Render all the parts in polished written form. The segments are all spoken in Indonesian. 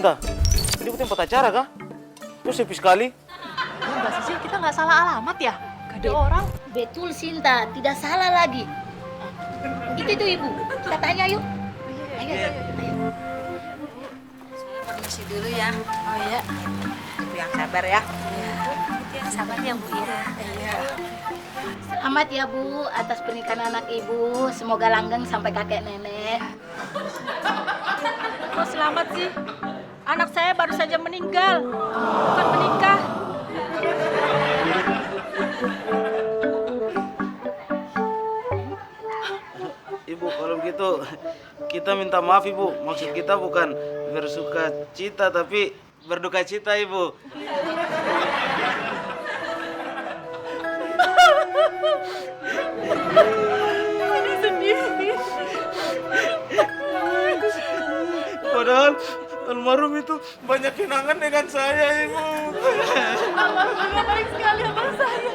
Sinta, ini bukan tempat acara kah? Kok sepi sekali? Ya, Mbak Sisil, kita nggak salah alamat ya? Gak ada orang. Betul Sinta, tidak salah lagi. Itu ibu, kita tanya yuk. Ayo. Saya permisi dulu ya. Oh iya. Ibu yang sabar ya. Yang sabar ya Bu ya. Iya. Selamat ya Bu atas pernikahan anak ibu. Semoga langgeng sampai kakek nenek. Kok selamat sih? Anak saya baru saja meninggal, bukan menikah. Ibu, kalau begitu kita minta maaf Ibu. Maksud kita bukan bersuka cita tapi berduka cita Ibu. Padahal almarhum itu banyak kenangan dengan saya Ibu. Alhamdulillah baik sekali abang saya.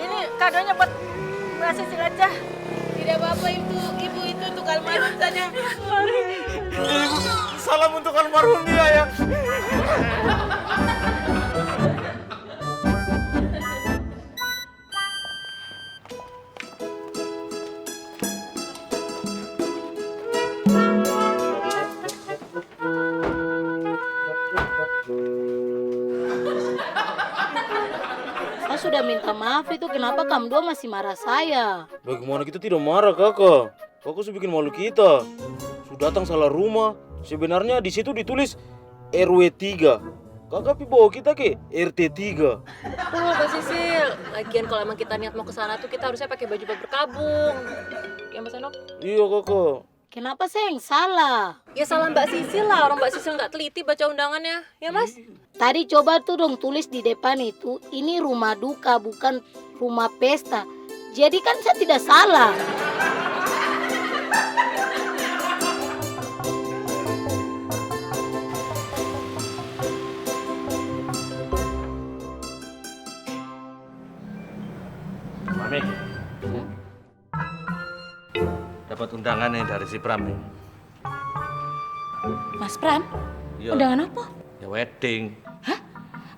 Ini kadonya buat Mbak Sisil aja. Tidak apa-apa ibu itu untuk almarhum saja. Ibu, salam untuk almarhum dia ya. Saya sudah minta maaf itu, kenapa kamu dua masih marah saya? Bagaimana kita tidak marah kakak? Kakak sudah bikin malu kita. Sudah datang salah rumah. Sebenarnya di situ ditulis RW 3. Kakak bawa kita ke RT 3. Tuh Mbak Sisil, lagian kalau emang kita niat mau ke sana tuh kita harusnya pakai baju berkabung. Ya Mas Enok? Iya kakak. Kenapa saya yang salah? Ya salah Mbak Sisil lah, orang Mbak Sisil nggak teliti baca undangannya, ya Mas? Tadi coba tuh dong tulis di depan itu, ini rumah duka bukan rumah pesta. Jadi kan saya tidak salah. Mami, dapat undangan nih dari si Pram nih. Mas Pram, Iya. undangan apa? Ya wedding. Hah?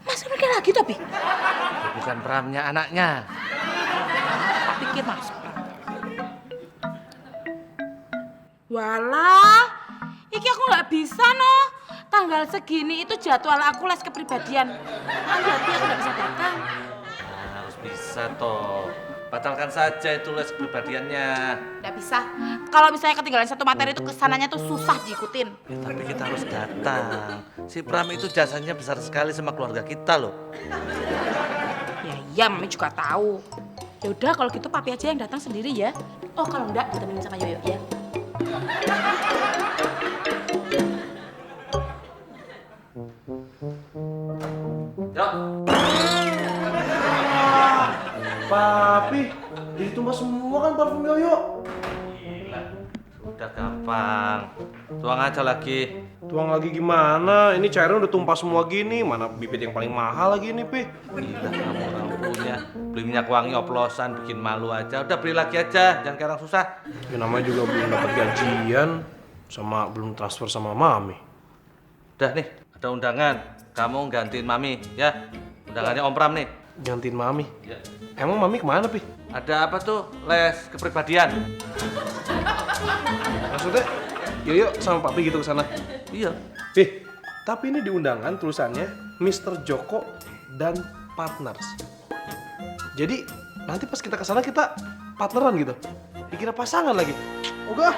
Mas menikah lagi tapi? Ya, bukan Pramnya, anaknya. Pikir Mas Pram. Walah, iki aku nggak bisa no. Tanggal segini itu jadwal aku les kepribadian. Berarti aku nggak bisa datang. Nah, harus bisa toh. Batalkan saja itu les kepribadiannya. Nggak bisa. Kalau misalnya ketinggalan satu materi itu kesananya tuh susah diikutin. Ya, tapi kita harus datang. Si Pram itu jasanya besar sekali sama keluarga kita loh. Ya iya, Mami juga tahu. Ya udah kalau gitu Papi aja yang datang sendiri ya. Oh kalau enggak ditemenin sama Yoyo ya. Yuk. Papi, ditumbas semua kan parfum Yoyo. Udah gampang. Tuang aja lagi. Tuang lagi gimana? Ini cairan udah tumpah semua gini. Mana bibit yang paling mahal lagi nih, Pi? Gila kamu orang punya. Beli minyak wangi oplosan bikin malu aja. Udah beli lagi aja, jangan kayak orang susah. Ya namanya juga belum dapat gajian sama belum transfer sama Mami. Udah nih, ada undangan. Kamu gantiin Mami ya. Undangannya Om Pram nih. Gantiin Mami. Ya. Emang Mami kemana, Pi? Ada apa tuh? Les kepribadian. Maksudnya Yoyo sama Papi gitu ke sana. Iya. Pi, tapi ini di undangan tulisannya Mr. Joko dan partners. Jadi nanti pas kita ke sana kita partneran gitu. Dikira pasangan lagi. Oke.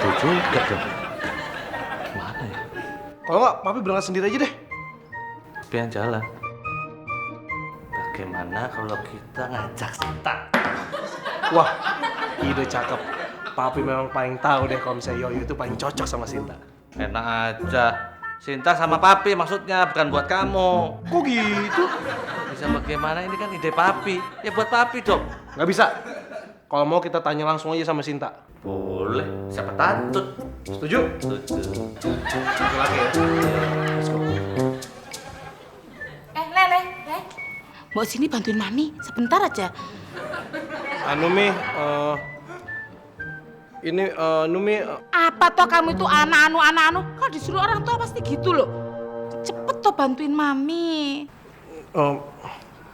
Itu juga tuh. Mana ya? Kalau nggak, Papi berangkat sendiri aja deh. Pian jalan. Bagaimana kalau kita ngajak Sinta? Wah, ide cakep. Papi memang paling tahu deh kalau misalnya Yoyo itu paling cocok sama Sinta. Enak aja. Sinta sama Papi maksudnya, bukan buat kamu. Kok gitu? Bisa bagaimana, ini kan ide Papi. Ya buat Papi dong. Nggak bisa. Kalau mau kita tanya langsung aja sama Sinta. Boleh, siapa takut. Setuju? Setuju. Laki ya. Let's go. Le. Mau sini bantuin Mami sebentar aja. Anu Mi, ini Numi. Apa toh kamu itu anak-anu? Kalau disuruh orang tua pasti gitu loh. Cepet toh bantuin mami. Oh,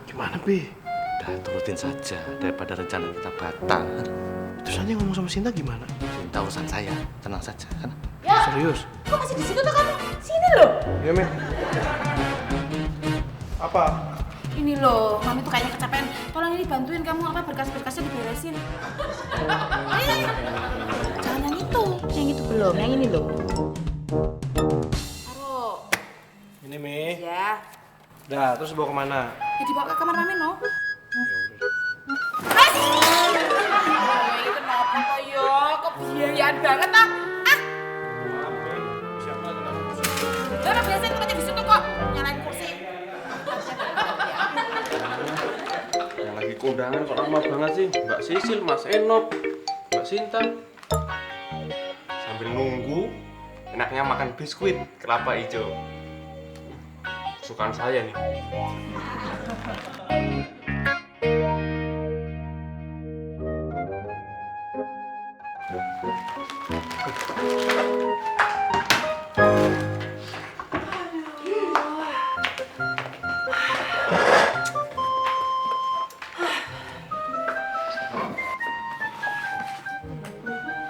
gimana, Pi? Udah turutin saja daripada rencana kita batal. Terus aja ngomong sama Sinta gimana? Cinta urusan saya, tenang saja kan. Serius? Kok masih di situ tuh kamu? Sini loh. Iya, Mi. Apa? Ini loh, mami tuh kayaknya kecapean. Tolong ini bantuin kamu berkas-berkasnya diberesin. Ini. Jangan yang itu belum, yang ini loh. Taruh. Ini, Mi. Ya. Dah, terus bawa kemana? Ya dibawa ke kamar mami no. Itu kenapa kok yo? Kebiayaan banget ah. Udah biasa tempatnya di situ kok. Nyalain kursi. Yang lagi kondangan kok lama banget sih? Mbak Sisil, Mas Enop, Mbak Sinta. Sambil nunggu, enaknya makan biskuit kelapa hijau. Kesukaan saya nih.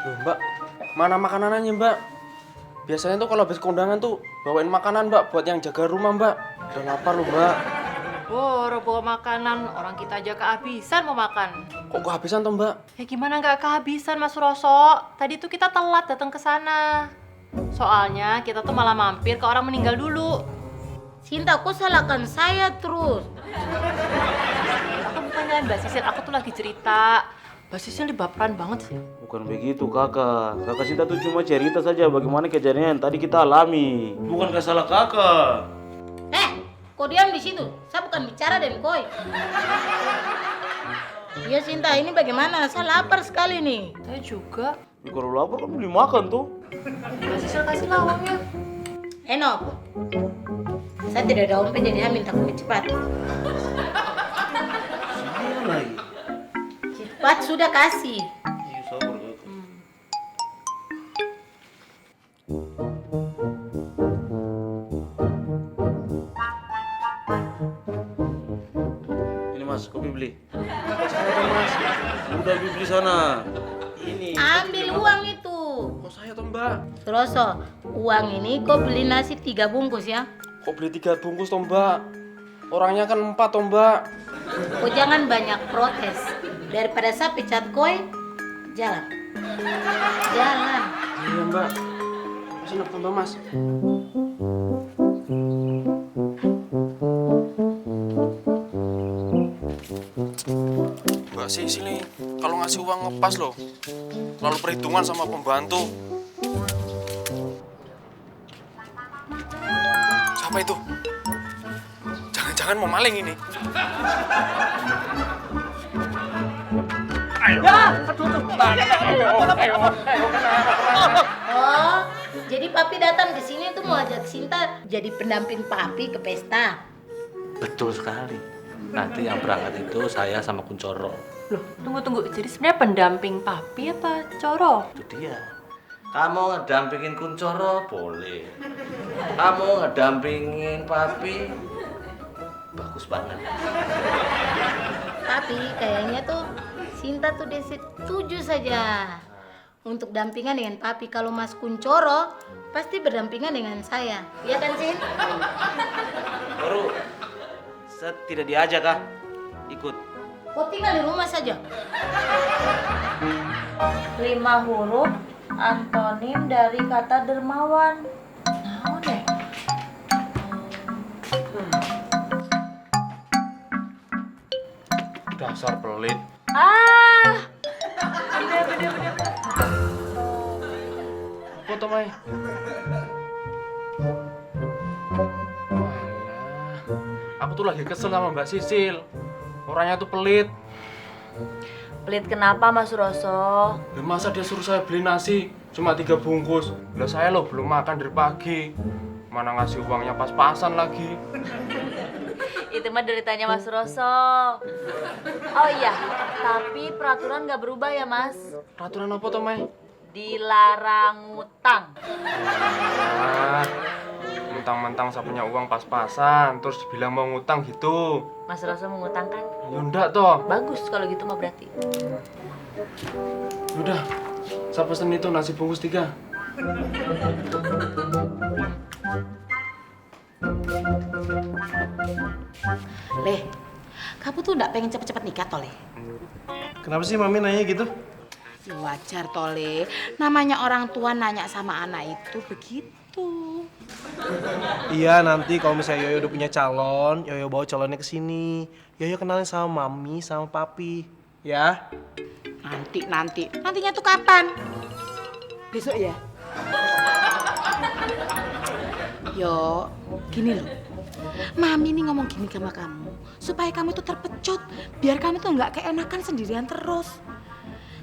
Loh, Mbak, mana makanannya, Mbak? Biasanya tuh kalau habis kondangan tuh bawain makanan, Mbak, buat yang jaga rumah, Mbak. Udah lapar loh, Mbak. Bawa makanan, orang kita aja kehabisan mau makan. Kok kehabisan tuh, Mbak? Ya gimana nggak kehabisan, Mas Roso? Tadi tuh kita telat datang ke sana. Soalnya kita tuh malah mampir ke orang meninggal dulu. Sinta, kok salahkan saya terus? Aku bukan nyalain Mbak Sisil, aku tuh lagi cerita. Mbak Sisil ini baperan banget sih. Bukan begitu kakak. Kakak Sinta tuh cuma cerita saja bagaimana kejadian yang tadi kita alami. Bukan salah kakak. Kok diam di situ? Saya bukan bicara dengan koi. Ya Sinta, ini bagaimana? Saya lapar sekali nih. Saya juga. Ya, kalau lapar kan beli makan tuh. Mbak Sisil kasih lah uangnya. Enok, saya tidak ada dompet jadi saya minta kopi cepat. Saya lagi. Cepat sudah kasih. Iya sabar kakak. Ini mas, kopi beli. Udah beli sana. Ini. Ambil uang itu. Kok saya tuh, Mbak? Suroso, uang ini kau beli nasi 3 bungkus ya. Kok beli 3 bungkus toh, Mbak? Orangnya kan 4 toh, Mbak. Kau jangan banyak protes. Daripada saya pecat koi, jalan. Jalan. Iya, Mbak. Masih enak tambah, Mas. Mbak Sisil nih, kalau ngasih uang ngepas loh. Lalu perhitungan sama pembantu. Siapa itu? Jangan-jangan mau maling ini. Oh, jadi papi datang ke sini tuh mau ajak Sinta jadi pendamping papi ke pesta. Betul sekali. Nanti yang berangkat itu saya sama Kuncoro. Loh, tunggu. Jadi sebenarnya pendamping papi apa Coro? Itu dia. Kamu ngedampingin Kuncoro boleh. Kamu ngedampingin papi bagus banget. Tapi kayaknya tuh Sinta tuh dia setuju saja untuk dampingan dengan papi. Kalau Mas Kuncoro pasti berdampingan dengan saya. Iya kan, Sin? Baru saya tidak diajak kah? Ikut. Kau tinggal di rumah saja. 5 huruf antonim dari kata dermawan. Nah, deh. Dasar pelit. Bener. Apa tuh, Mai? Aku tuh lagi kesel sama Mbak Sisil. Orangnya tuh pelit. Pelit kenapa, Mas Roso? Lah masa dia suruh saya beli nasi cuma 3 bungkus. Lah saya loh belum makan dari pagi. Mana ngasih uangnya pas-pasan lagi. Itu mah deritanya Mas Roso. Oh iya, tapi peraturan nggak berubah ya, Mas? Peraturan apa tuh, Mai? Dilarang ngutang. Ah, mentang-mentang saya punya uang pas-pasan, terus dibilang mau ngutang gitu. Mas Roso mau ngutang kan? Ya enggak toh. Bagus kalau gitu mah berarti. Udah, saya pesen itu nasi bungkus 3. Leh, kamu tuh nggak pengen cepet-cepet nikah toh, Leh? Kenapa sih Mami nanya gitu? Ya wajar toh, Leh. Namanya orang tua nanya sama anak itu begitu. Iya, nanti kalau misalnya Yoyo udah punya calon, Yoyo bawa calonnya ke sini. Yoyo kenalin sama Mami sama Papi, ya. Nantinya tuh kapan? Besok ya? Yo, gini loh. Mami nih ngomong gini sama kamu supaya kamu tuh terpecut, biar kamu tuh nggak keenakan sendirian terus.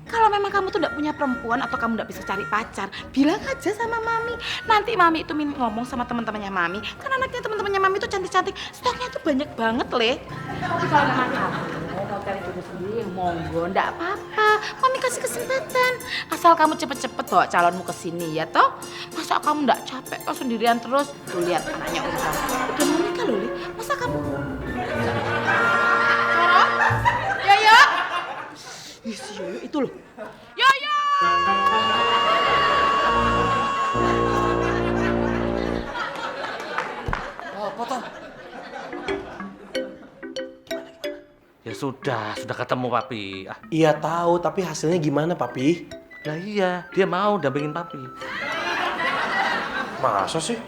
Kalau memang kamu tuh nggak punya perempuan atau kamu nggak bisa cari pacar, bilang aja sama Mami. Nanti Mami itu ngomong sama teman-temannya Mami, kan anaknya teman-temannya Mami tuh cantik-cantik, stoknya tuh banyak banget, Leh. Tapi kalau memang kamu mau cari jodoh sendiri, monggo, nggak apa-apa. Mami kasih kesempatan. Asal kamu cepet-cepet bawa calonmu ke sini ya toh. Masa kamu nggak capek kok sendirian terus? Tuh lihat anaknya udah mau nikah loh, Leh. Masa kamu? Coro, Yoyo. Ih, si Yoyo itu loh. Yoyo! Oh, potong. Ya sudah ketemu Papi. Ah, Iya tahu, tapi hasilnya gimana, Papi? lah iya, dia mau dampingin Papi. Masa sih?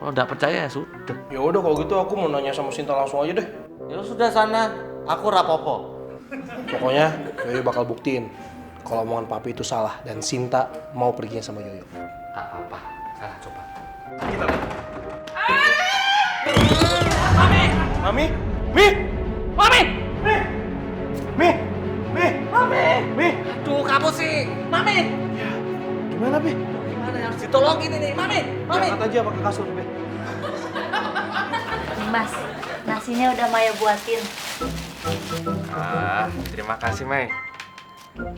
Kalau nggak percaya ya sudah. Ya udah kalau gitu aku mau nanya sama Sinta langsung aja deh. Ya sudah sana, aku rapopo. Pokoknya Yoyo bakal buktiin kalau omongan Papi itu salah dan Sinta mau perginya sama Yoyo. Apa? Sana coba. Mami! Mi! Mami! Mi! Mi! Duh, kamu sih. Mami! Gimana, Pi? Gimana harus ditolongin ini? Mami! Angkat aja pakai kasur, Pi. Mas, nasinya udah Maya buatin. Ah, terima kasih, Mai.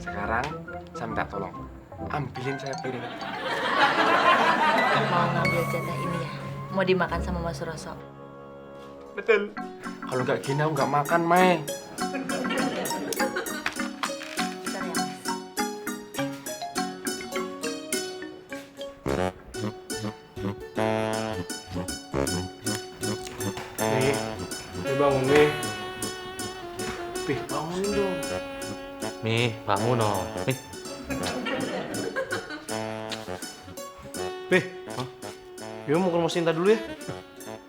Sekarang saya minta tolong. Ambilin saya piring. Mau ngambil jatah ini ya? Mau dimakan sama Mas Roso. Betul. Kalau nggak gini aku nggak makan, Mai. Bentar ya, Mas. Mi bangun, Mi. Pi, bangun dong. Mi, bangun no. Mi. Pi, Yoyo mau ke rumah Sinta dulu ya?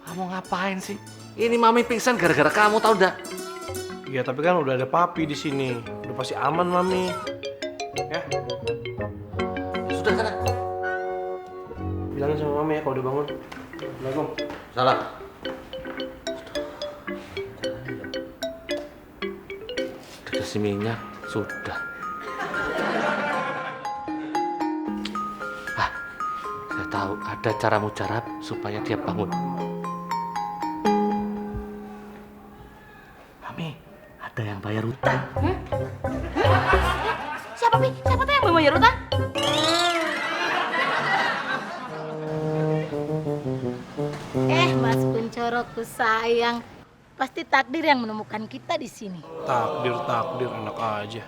Kamu ngapain sih? Ini Mami pingsan gara-gara kamu, tau dah. Iya, tapi kan udah ada Papi di sini. Udah pasti aman, Mami. Ya, Sudah sana. bilangin sama Mami ya kalau udah bangun. Assalamualaikum. Salah. Dikasih minyak, sudah. Ah, saya tahu ada cara mujarab supaya dia bangun. Mami, ada yang bayar utang. Siapa, Pi? Siapa tuh yang mau bayar utang? Mas Kuncoroku sayang. Pasti takdir yang menemukan kita di sini. Takdir, enak aja.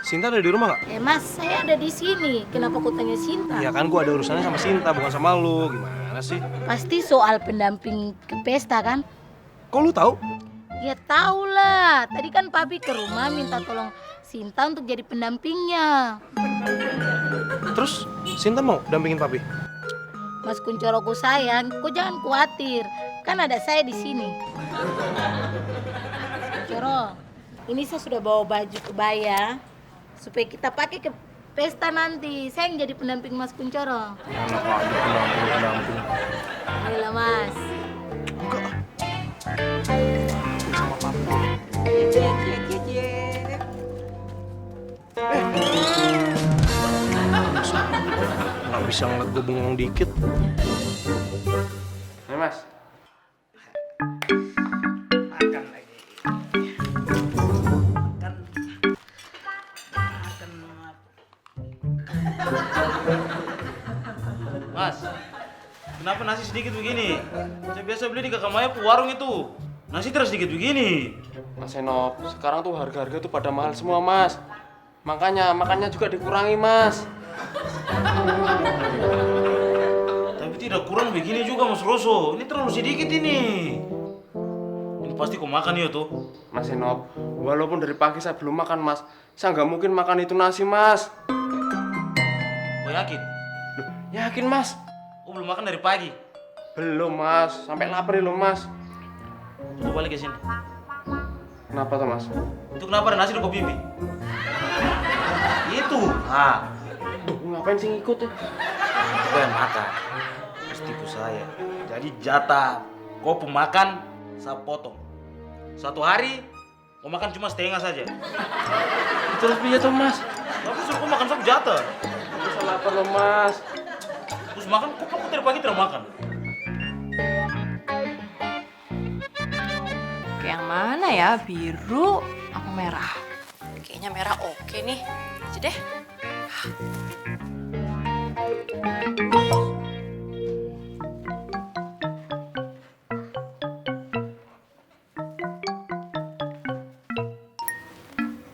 Sinta ada di rumah nggak? Mas, saya ada di sini. Kenapa kau tanya Sinta? Ya kan gua ada urusannya sama Sinta, bukan sama lu. Gimana sih? Pasti soal pendamping ke pesta kan? Kok lu tahu? Ya tahu lah. Tadi kan Papi ke rumah minta tolong Sinta untuk jadi pendampingnya. Terus Sinta mau dampingin Papi? Mas Kuncoroku sayang, kau jangan khawatir. Kan ada saya di sini. Kuncoro, ini saya sudah bawa baju kebaya supaya kita pakai ke pesta nanti. Saya yang jadi pendamping Mas Kuncoro. Enak aja pendamping. Ayolah Mas. Sama Papi. Nggak bisa ngeliat gue bengong dikit. Nih, Mas. Kenapa nasi sedikit begini? Saya biasa beli di Kakak Maya warung itu. Nasi terus sedikit begini. Mas Senop, sekarang tuh harga-harga tuh pada mahal semua, Mas. Makannya juga dikurangi, Mas. Tapi tidak kurang begini juga Mas Roso. Ini terlalu sedikit ini. Ini pasti kau makan ya tuh. Mas Senop, walaupun dari pagi saya belum makan, Mas. Saya nggak mungkin makan itu nasi, Mas. Kau yakin? Loh, yakin, Mas? Kau belum makan dari pagi. Belum, Mas. Sampai lapar loh, Mas. Coba balik ke sini. Kenapa tuh, Mas? Itu kenapa ada nasi di kau pipi? Itu. Ah, Duh, ngapain sih ngikut ya? kau yang makan. Terus tipu saya. Jadi jatah kau pemakan saya potong. Satu hari kau makan cuma setengah saja. Terus piye tuh, Mas? Tapi suruh kau makan sop jatah. Bisa lapar loh, Mas. Terus makan, kok dari pagi tidak makan? Oke, yang mana ya? Biru apa merah? Kayaknya merah oke nih. Aja deh.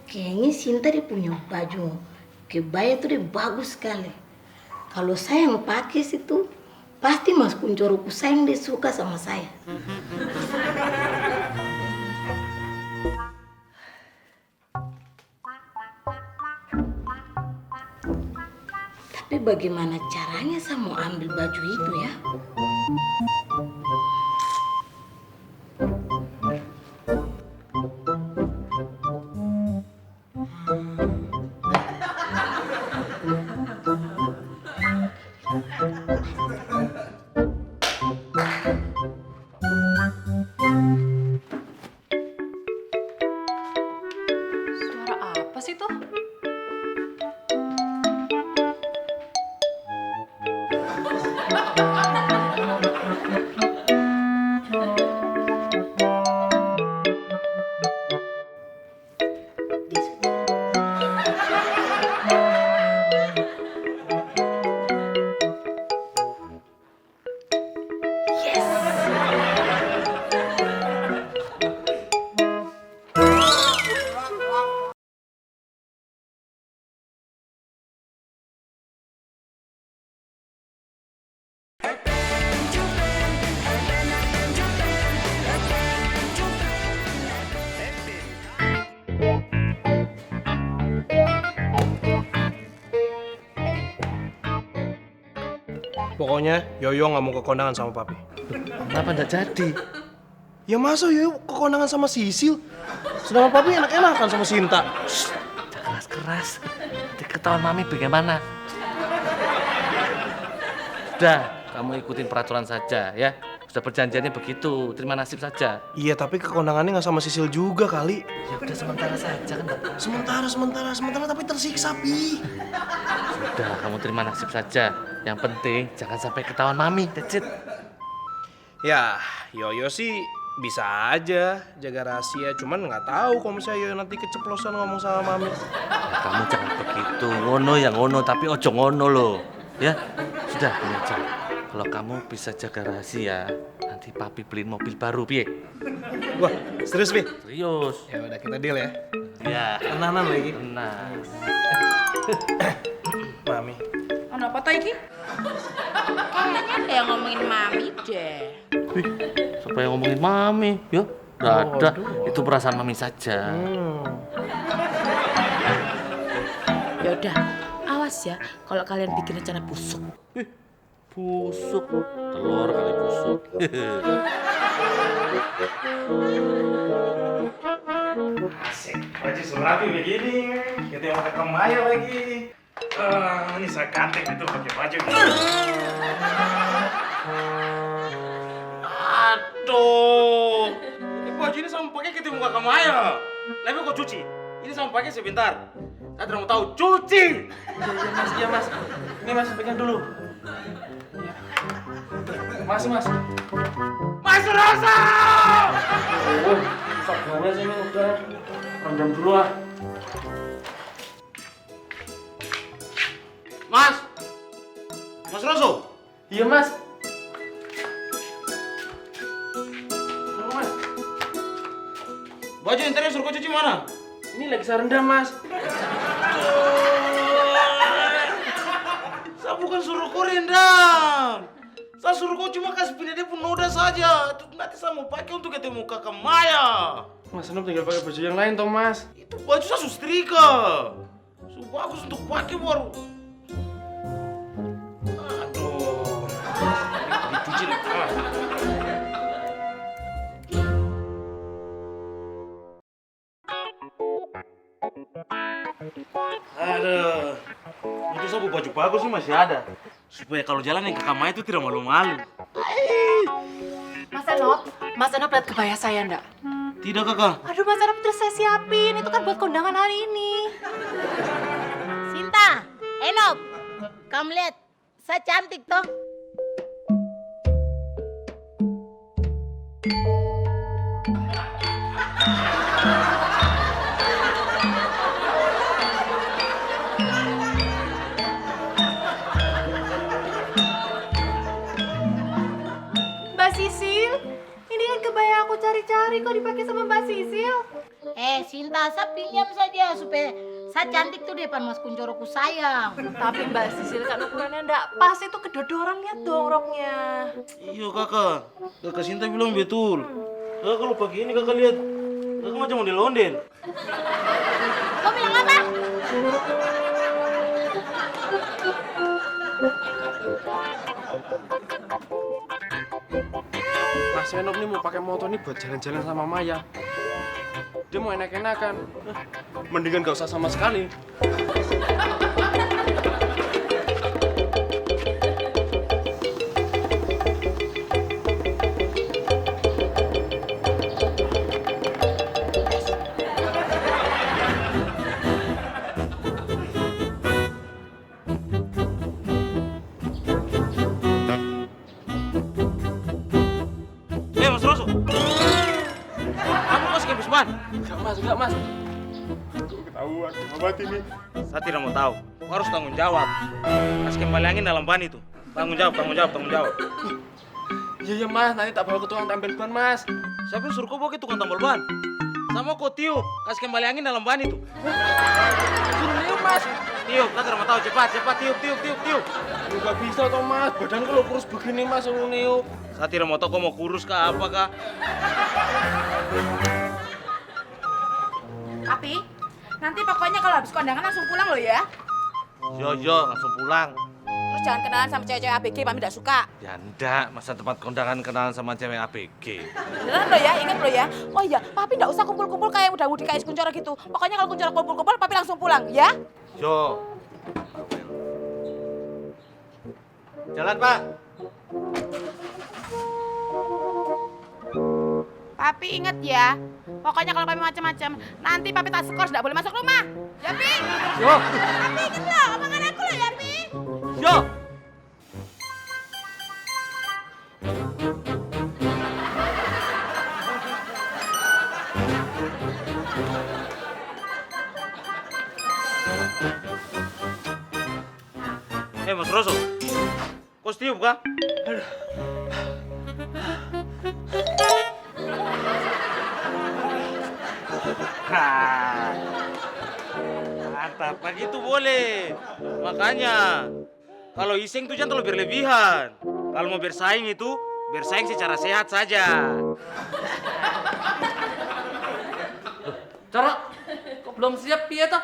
Kayaknya Sinta dia punya baju kebaya tuh dia bagus sekali. Kalau saya yang pakai situ, pasti Mas Kuncoroku sayang dia suka sama saya. Tapi bagaimana caranya saya mau ambil baju itu ya? Suara apa sih tuh? Pokoknya Yoyo nggak mau ke kondangan sama papi. Kenapa nggak jadi? Ya masa Yoyo ke kondangan sama Sisil? Sedangkan papi enak-enakan sama Sinta. Jangan keras-keras. Nanti ketahuan mami bagaimana? Udah, kamu ikutin peraturan saja ya. Sudah perjanjiannya begitu, terima nasib saja. Iya, tapi ke kondangannya nggak sama Sisil juga kali. Ya udah sementara saja kan nggak apa-apa. Sementara tapi tersiksa, Pi. Udah, kamu terima nasib saja. Yang penting jangan sampai ketahuan mami, that's it. Ya, Yoyo sih bisa aja jaga rahasia, cuman nggak tahu kalau misalnya Yoyo nanti keceplosan ngomong sama mami. Kamu jangan begitu, ngono ya ngono, tapi ojo ngono loh. Ya, sudah gini aja. Kalau kamu bisa jaga rahasia, nanti papi beliin mobil baru, piye? Wah, serius, Pi? Serius. Ya udah, kita deal ya. Ya, Tenanan lagi. tenang. Mami. Ano apa iki? Kayaknya ada yang ngomongin mami deh. Wih, siapa yang ngomongin mami? Ya, nggak ada. Itu perasaan mami saja. Ya udah, awas ya kalau kalian bikin rencana busuk. Busuk, telur kali busuk. Asik, baju surabi begini. Kita mau ke Kemaya lagi. Ini saya kantek itu pakai baju. Aduh, ini baju ini sama pakai kita mau ke Kemaya. Lebih kau cuci. Ini sama pakai sebentar. Saya tidak mau tahu cuci. Iya, Mas. Ini Mas, pegang dulu. Mas. Mas Rosa! Sabarnya sih, udah. Rendam dulu ah. Mas Roso? Iya, Mas. Baju yang tadi suruh kau cuci mana? Ini lagi saya rendam, Mas. Saya bukan suruh kau rendam. Saya suruh kau cuma kasih pindah dia pun noda saja. Nanti saya mau pakai untuk ketemu kakak Maya. Mas Anop tinggal pakai baju yang lain toh, Mas. Itu baju saya setrika. So bagus untuk pakai baru. Aduh. Dicuci nih. Aduh. Itu sabu baju bagus sih masih ada. Supaya kalau jalan yang kakak Maya itu tidak malu-malu. Mas Anop lihat kebaya saya enggak? Tidak kakak. Aduh, Mas Anop terus saya siapin. Itu kan buat kondangan hari ini. Sinta, Enop, kamu lihat, saya cantik toh. Mbak Sisil, ini kan kebaya aku cari-cari kok dipakai sama Mbak Sisil. Sinta, saya pinjam saja supaya saya cantik tuh depan Mas Kuncoroku sayang. Tapi Mbak Sisil kan ukurannya enggak pas, itu kedodoran, lihat dong roknya. Iya kakak. Kakak Sinta bilang betul. Kakak kalau pakai ini kakak lihat. Kakak macam model onden. Kau bilang apa? Mas Enop nih mau pakai motor nih buat jalan-jalan sama Maya. Dia mau enak-enakan. Mendingan gak usah sama sekali. Mas Roso. Kamu kasih ke Bisman? Enggak mas. Ketahuan, Abad ini. Saya tidak mau tahu. Kau harus tanggung jawab. Kasih kembali angin dalam ban itu. Tanggung jawab. Iya mas, nanti tak bawa ke tukang tambal ban mas. Siapa yang suruh kau bawa ke tukang tambal ban? Sama kau tiup. Kasih kembali angin dalam ban itu. Suruh niup mas. Tiup, kita tidak mau tahu. Cepat, tiup. Nggak bisa toh mas, badan kalau kurus begini mas suruh niup. Saya tidak mau tahu kau mau kurus kah apa kah. Tapi nanti pokoknya kalau habis kondangan langsung pulang loh ya. Yo, langsung pulang. Terus jangan kenalan sama cewek-cewek ABG, Mami tidak suka. Ya ndak, masa tempat kondangan kenalan sama cewek ABG. Beneran lo ya, ingat lo ya. Oh iya, Papi nggak usah kumpul-kumpul kayak udah di kayak Kuncoro gitu. Pokoknya kalau Kuncoro kumpul-kumpul, Papi langsung pulang, ya? Yo. Jalan, Pak. Papi inget ya. Pokoknya kalau Papi macam-macam, nanti Papi tak skor, nggak boleh masuk rumah. Ya, Pi? Yo. Papi inget lo, omongan aku lo ya, Pi? Yo. Mas Roso. Kau tiup kah? Mantap, begitu boleh. Makanya, kalau iseng tuh jangan terlalu berlebihan. Kalau mau bersaing itu, bersaing secara sehat saja. Cara, kok belum siap piye toh?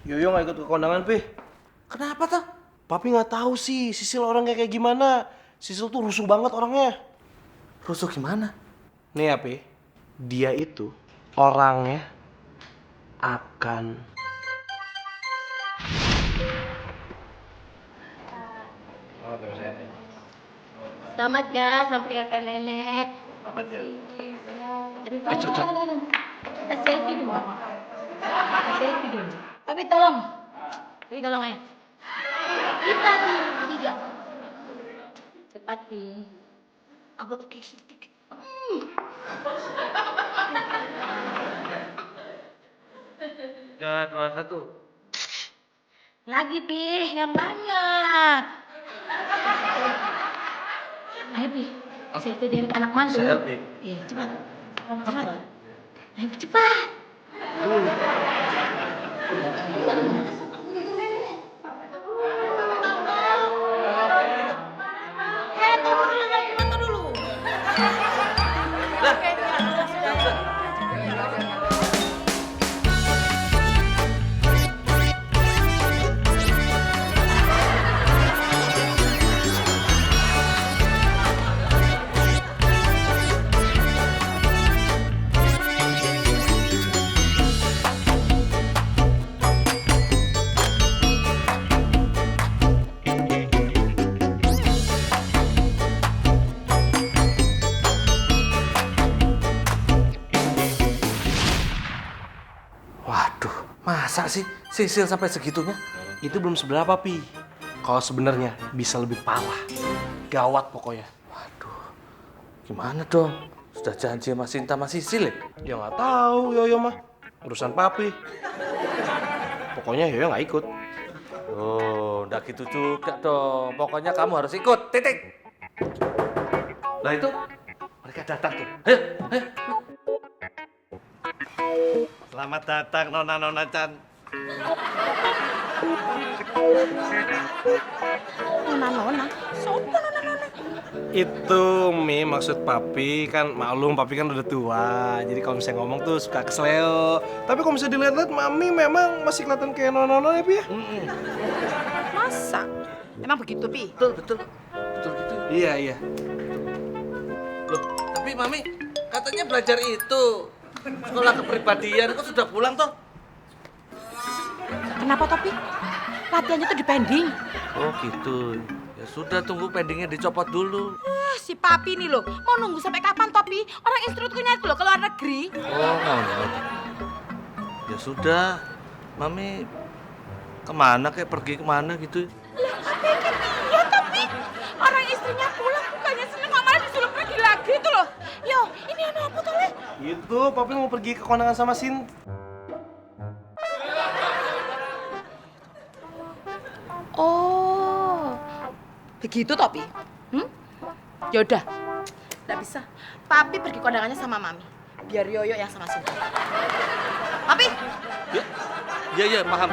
Yoyo nggak ikut ke kondangan, Pi. Kenapa toh? Papi nggak tahu sih Sisil orangnya kayak gimana. Sisil tuh rusuh banget orangnya. Rusuk gimana? Nih ya, Pi. Dia itu orangnya akan Selamat ya sampai kakak nenek. Selamat ya. Selfie dulu. Selfie dulu. Papi tolong. Papi tolong ya. Kita tiga. Cepat nih. Aku pakai sedikit. Jangan, 2, 1. Lagi Pi, yang banyak. Ayo Pi, selfie dari anak mantu. Selfie. Iya, cepat. Ayo cepat. Waduh, masa sih Sisil sampai segitunya? Itu belum seberapa, Pi. Kalau sebenarnya bisa lebih parah. Gawat pokoknya. Waduh, gimana dong? Sudah janji sama Sinta sama Sisil ya? Ya nggak tahu, Yoyo mah. Urusan papi. Pokoknya Yoyo nggak ikut. Oh, nggak gitu juga dong. Pokoknya kamu harus ikut, titik. Nah itu, mereka datang tuh. Ayo, ayo. Selamat datang Nona Chan. Nona. Sopo nona? Itu Mi maksud papi kan maklum papi kan udah tua. Jadi kalau misalnya ngomong tuh suka kesleo. Tapi kalau misalnya dilihat-lihat mami memang masih kelihatan kayak nona ya Pi ya? Masa? Emang begitu, Pi? Betul gitu. Iya. Loh, tapi Mami katanya belajar itu sekolah kepribadian, kok sudah pulang toh? Kenapa, Topi? Latihannya tuh dipending. Oh gitu. Ya sudah, tunggu pendingnya dicopot dulu. Si Papi nih loh, mau nunggu sampai kapan, Topi? Orang instrukturnya itu loh ke luar negeri. Oh, ya sudah, Mami kemana kayak pergi kemana gitu? Iya, Topi. Orang istrinya pulang bukannya seneng, malah disuruh pergi lagi itu loh. Yo, ini apa tuh, Le? Itu papi mau pergi ke kondangan sama Sin. Oh, begitu Topi? Yaudah, nggak bisa. Papi pergi kondangannya sama Mami. Biar Yoyo yang sama Sinta. Papi! Ya, paham.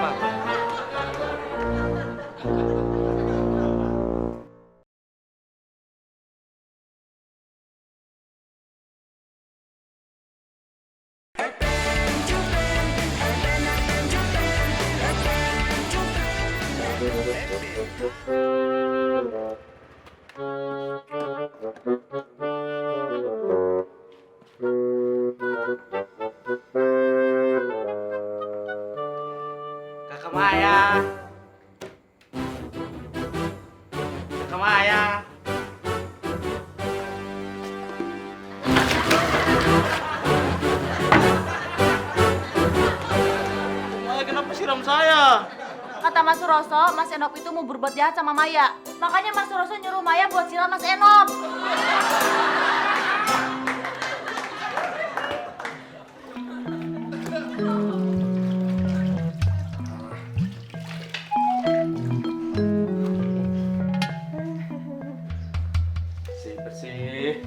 Kakak Maya. Kenapa siram saya? Kata Mas Suroso, Mas Enop itu mau berbuat jahat sama Maya. Makanya Mas Suroso nyuruh Maya buat siram Mas Enop. Bersih.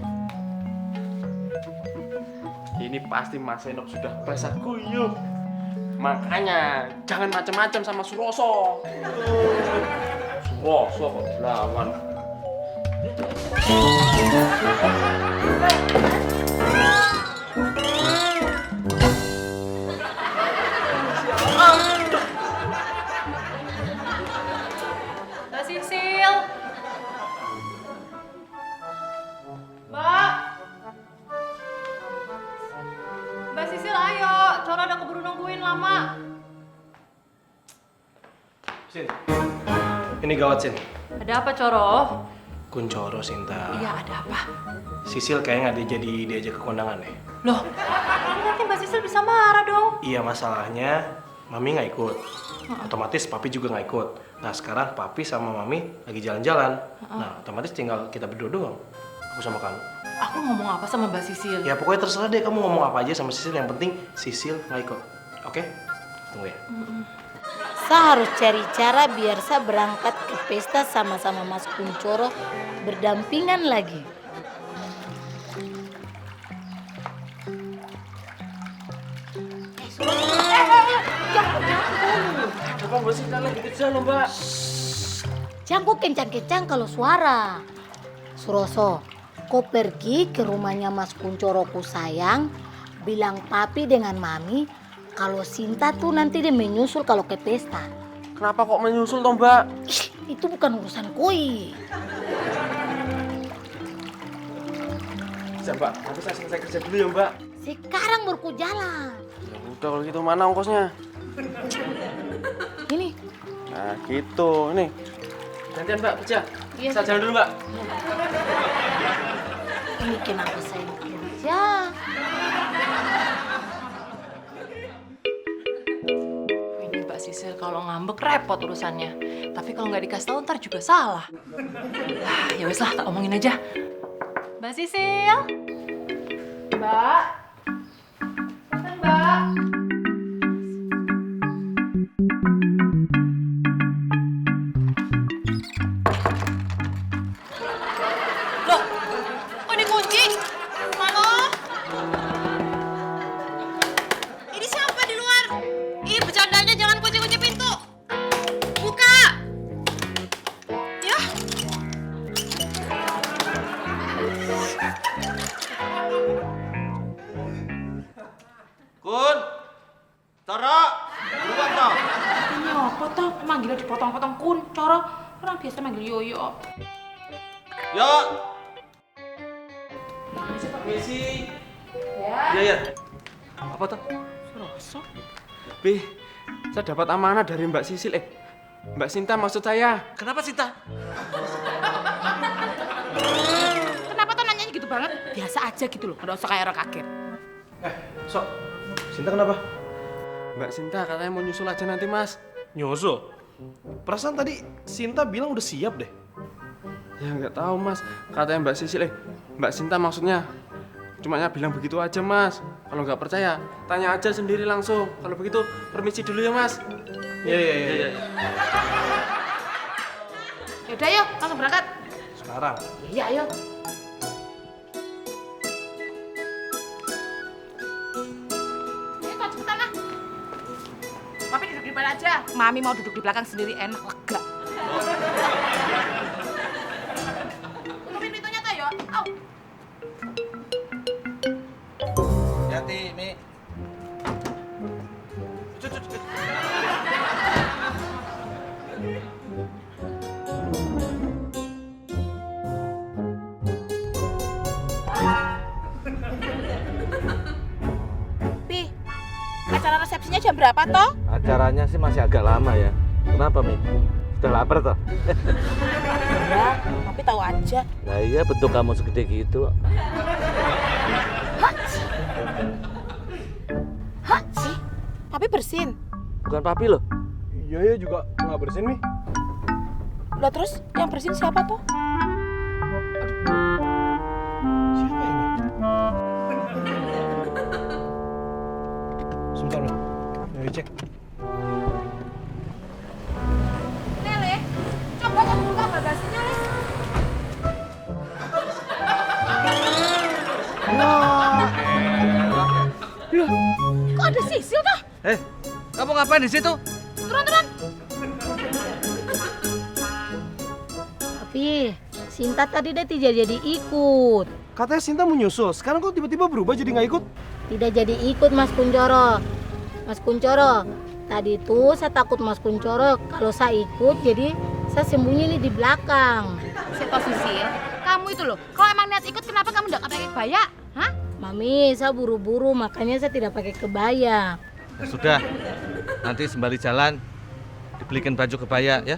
Ini pasti Mas Enok sudah basah kuyup. Makanya jangan macam-macam sama Suroso. Suroso kok lawan. Mbak Sisil. Mbak Sisil, ayo. Coro ada keburu nungguin lama. Sin, ini gawat Sin. Ada apa, Coro? Kuncoro Sinta. Iya, ada apa? Sisil kayaknya nggak jadi diajak ke kondangan deh. Loh, nanti Mbak Sisil bisa marah dong. Iya masalahnya Mami nggak ikut. Otomatis Papi juga nggak ikut. Nah sekarang Papi sama Mami lagi jalan-jalan. Nah otomatis tinggal kita berdua doang. Aku sama kamu. Aku ngomong apa sama Mbak Sisil? Ya pokoknya terserah deh kamu ngomong apa aja sama Sisil. Yang penting Sisil nggak ikut. Oke? Tunggu ya. Saya harus cari cara biar saya berangkat ke pesta sama-sama Mas Kuncoro berdampingan lagi. Depan Mbak Sinta lagi kerja loh Mbak. Jangan kok kencang-kencang kalau suara. Suroso, kau pergi ke rumahnya Mas Kuncoroku sayang, bilang papi dengan mami kalau Sinta tuh nanti dia menyusul kalau ke pesta. Kenapa kok menyusul toh Mbak? Ih, itu bukan urusan koi. Bisa Mbak, tapi saya selesai kerja dulu ya Mbak. Sekarang baru ku jalan. Ya udah kalau gitu mana ongkosnya? Ini, Nah gitu, nih. Gantian Mbak kerja. Iya, Saya jalan dulu Mbak. ini kenapa saya kerja? Ini Mbak Sisil kalau ngambek repot urusannya. Tapi kalau nggak dikasih tahu ntar juga salah. Ah, ya wes lah, tak omongin aja. Mbak Sisil. Mbak. Pesan Mbak. Loh, kok dikunci? Halo? Ini siapa di luar? Ih, bercandanya jangan kunci-kunci pintu. Buka. Ya. Kun, Tara, buruan toh. Ini apa toh? Manggilnya dipotong-potong kun, cara orang biasa manggil yoyo. Ya. Misi. Ya. Ya. Apa toh? Suroso. Bi, saya dapat amanah dari Mbak Sisil. Mbak Sinta maksud saya. Kenapa Sinta? Kenapa tuh nanyanya gitu banget? Biasa aja gitu loh, nggak usah kayak orang kaget. Sok, Sinta kenapa? Mbak Sinta katanya mau nyusul aja nanti Mas. Nyusul. Perasaan tadi Sinta bilang udah siap deh. Ya nggak tahu Mas. Katanya Mbak Sisil, Mbak Sinta maksudnya. Cumanya bilang begitu aja Mas. Kalau nggak percaya, tanya aja sendiri langsung. Kalau begitu, permisi dulu ya Mas. Iya. Yaudah yuk, langsung berangkat. Sekarang. Iya, ayo. Ayo, Kak, cepetan lah. Papi duduk di depan aja. Mami mau duduk di belakang sendiri, enak, lega. Tutupin pintunya, Kak, yuk. Au. Hati, Mi. Cut. Pi, acara resepsinya jam berapa, toh? Acaranya sih masih agak lama ya. Kenapa, Mi? Sudah lapar toh? Ya, tapi tahu aja. Nah iya, bentuk kamu segede gitu. Hah? Sih? Papi bersin. Bukan papi loh. Iya juga nggak bersin nih. Lah terus yang bersin siapa, toh? Siapa ini? Sebentar loh. Ayo cek. Lele, coba kamu buka bagasinya, Le. Kok ada Sisil, toh? Kamu ngapain di situ? Turun. Tapi Sinta tadi dia tidak jadi ikut. Katanya Sinta mau nyusul. Sekarang kok tiba-tiba berubah jadi nggak ikut? Tidak jadi ikut Mas Kuncoro. Mas Kuncoro, tadi tuh saya takut Mas Kuncoro kalau saya ikut jadi saya sembunyi nih di belakang. Siapa Sisil? Kamu itu loh, kalau emang niat ikut kenapa kamu nggak pakai kebaya? Hah? Mami, saya buru-buru makanya saya tidak pakai kebaya. Sudah, nanti sembari jalan dibelikan baju kebaya ya.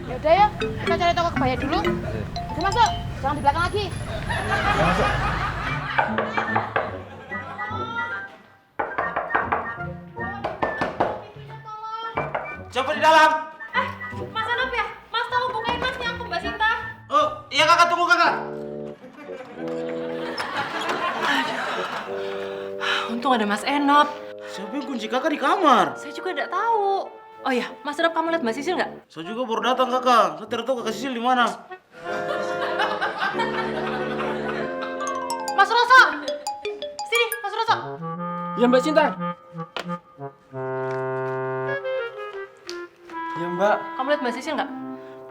Yaudah ya, kita cari toko kebaya dulu. Udah masuk, jangan di belakang lagi. Siapa di dalam? Mas Anop ya? Mas tahu bukain Mas nyangkut Mbak Sinta. Oh, iya kakak, tunggu kakak. Untung ada Mas Enop. Siapa yang kunci kakak di kamar? Saya juga nggak tahu. Oh iya, Mas Enop kamu lihat Mbak Sisil nggak? Saya juga baru datang kakak. Saya tidak tahu kakak Sisil di mana. Mas Roso! Sini, Mas Roso. Ya Mbak Sinta. Mbak. Kamu lihat Mbak Sisil nggak?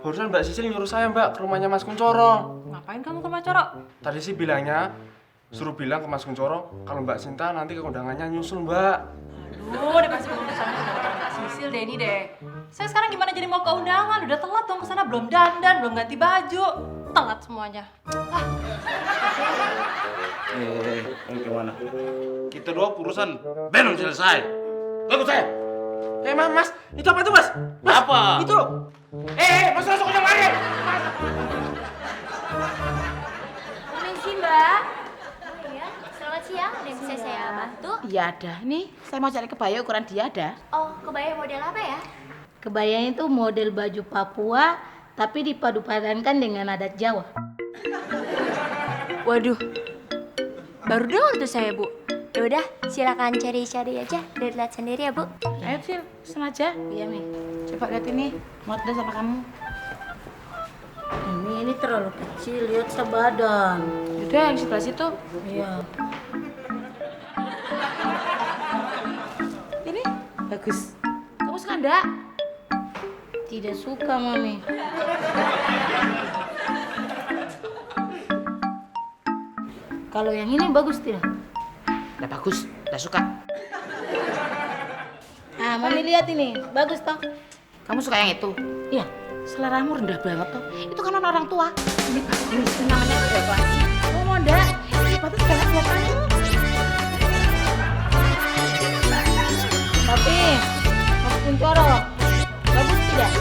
Barusan Mbak Sisil nyuruh saya, Mbak, ke rumahnya Mas Kuncoro. Ngapain kamu ke rumah Coro? Tadi sih bilangnya, suruh bilang ke Mas Kuncoro kalau Mbak Sinta nanti ke undangannya nyusul, Mbak. Aduh, dia pasti mau kesana gara-gara Mbak Sisil deh ini deh. Saya sekarang gimana jadi mau ke undangan? Udah telat dong kesana, belum dandan, belum ganti baju. Telat semuanya. Gimana? Kita dua urusan belum selesai. Ikut saya. Mas, itu apa itu, Mas? Apa? Itu loh. Mas langsung ke lari. Permisi Mbak. Oh iya, selamat siang. Ada yang bisa saya bantu? Iya ada. Nih, saya mau cari kebaya ukuran dia ada. Oh, kebaya model apa ya? Kebayanya itu model baju Papua tapi dipadu-padankan dengan adat Jawa. Waduh, baru dengar tuh saya, Bu. Ya udah, silakan cari-cari aja, lihat sendiri ya, Bu. Ayo Sil, sengaja. Iya, Mi. Coba lihat ini, model sama kamu. Ini terlalu kecil, lihat sebadan. Udah yang sebelah situ. Iya. Ini bagus. Kamu suka enggak? Tidak suka, Mami. Kalau yang ini bagus tidak? Udah bagus, udah suka. Ah, Mami lihat ini, bagus toh? Kamu suka yang itu? Iya. Seleramu rendah banget tuh. Itu kan orang tua. Ini bagus, ini namanya dekorasi. Kamu mau enggak? Ini patut banget buat kamu. Tapi, Mas Kuncoro, bagus tidak?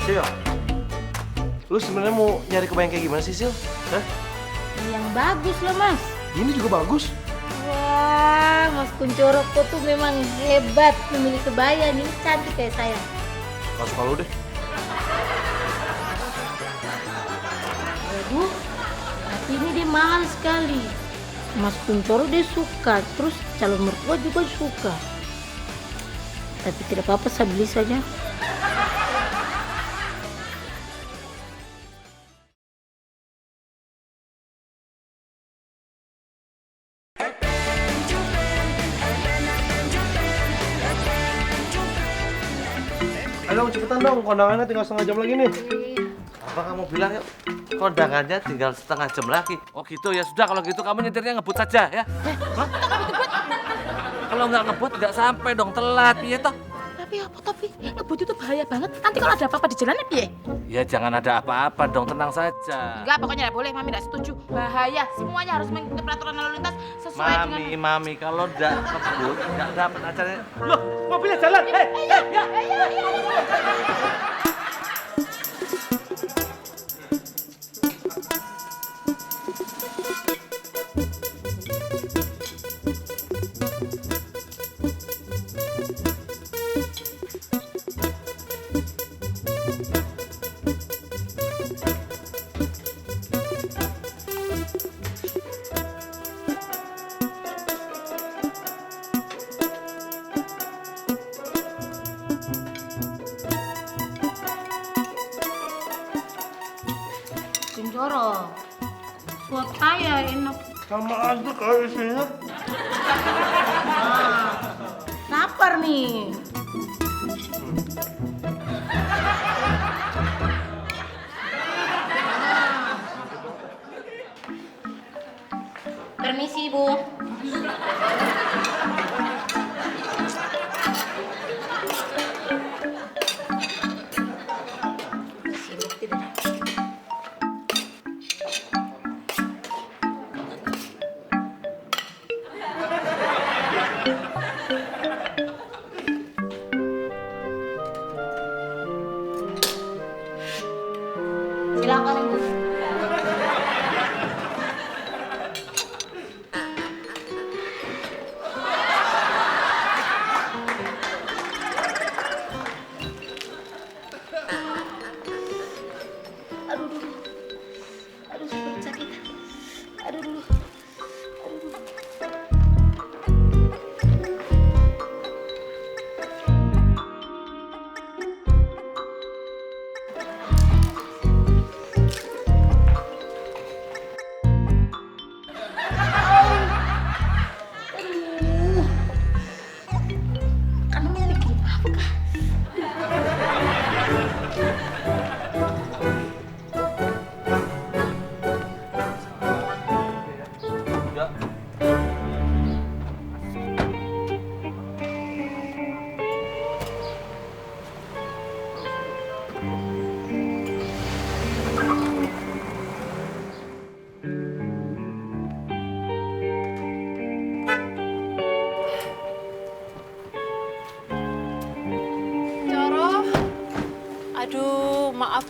Sil, lu sebenarnya mau nyari kebayang kayak gimana sih, Sil? Hah? Yang bagus lah, Mas. Ini juga bagus. Wah, Mas Kuncoro kok tuh memang hebat memilih kebaya. Ini cantik kayak saya. Gak suka lu deh. Waduh, tapi ini dia mahal sekali. Mas Kuncoro dia suka, terus calon mertua juga suka. Tapi tidak apa-apa, saya beli saja. Ayo dong, cepetan dong, kondangannya tinggal setengah jam lagi nih. Apa kamu bilang yuk? Kondangannya tinggal setengah jam lagi. Oh gitu ya sudah kalau gitu kamu nyetirnya ngebut saja ya. Hah? Kalau nggak ngebut nggak sampai dong telat ya toh. Tapi apa tapi? Ngebut itu bahaya banget. Nanti kalau ada apa-apa di jalan piye? Ya jangan ada apa-apa dong, tenang saja. Enggak, pokoknya enggak boleh. Mami enggak setuju. Bahaya. Semuanya harus mengikuti peraturan lalu lintas sesuai dengan Mami, kalau nggak ngebut nggak dapat acaranya. Loh, mobilnya jalan. Ya. Kuncoro, suap saya enak. Sama aja kalau isinya. Lapar nih. Permisi, Bu. Sibuk tidak? Silakan, Ibu.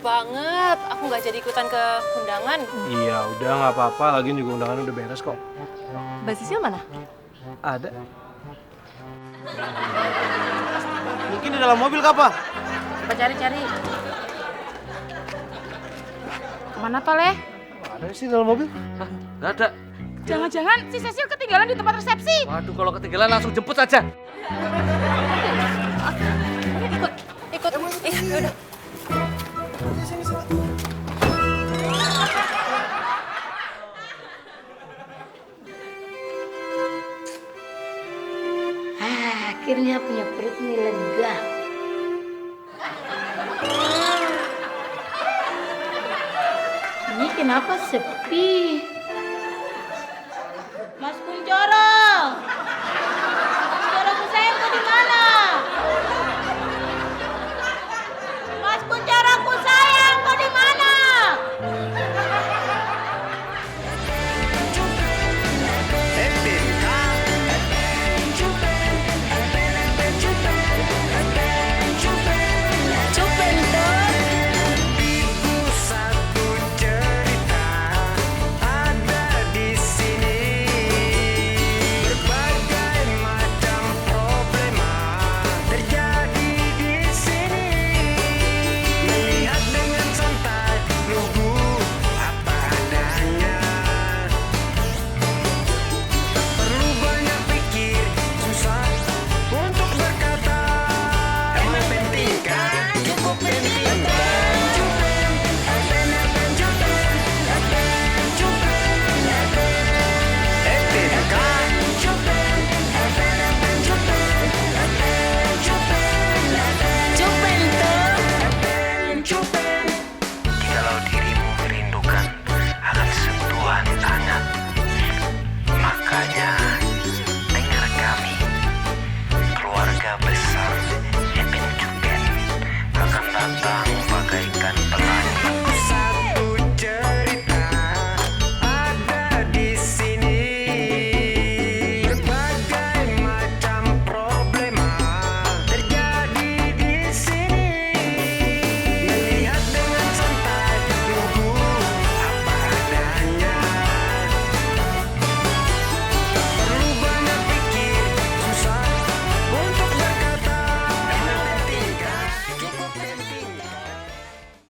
banget. Aku nggak jadi ikutan ke undangan. Iya, udah nggak apa-apa. Lagian juga undangan udah beres kok. Mbak Sisil mana? Ada. Mungkin di dalam mobil Kak, Pak. Coba cari-cari. Kemana Toleh? Ada sih dalam mobil. Hah, nggak ada. Jangan-jangan si Cecil ketinggalan di tempat resepsi. Waduh, kalau ketinggalan langsung jemput aja. Ikut. Yaudah. Akhirnya punya perut nih lega. Ini kenapa sepi?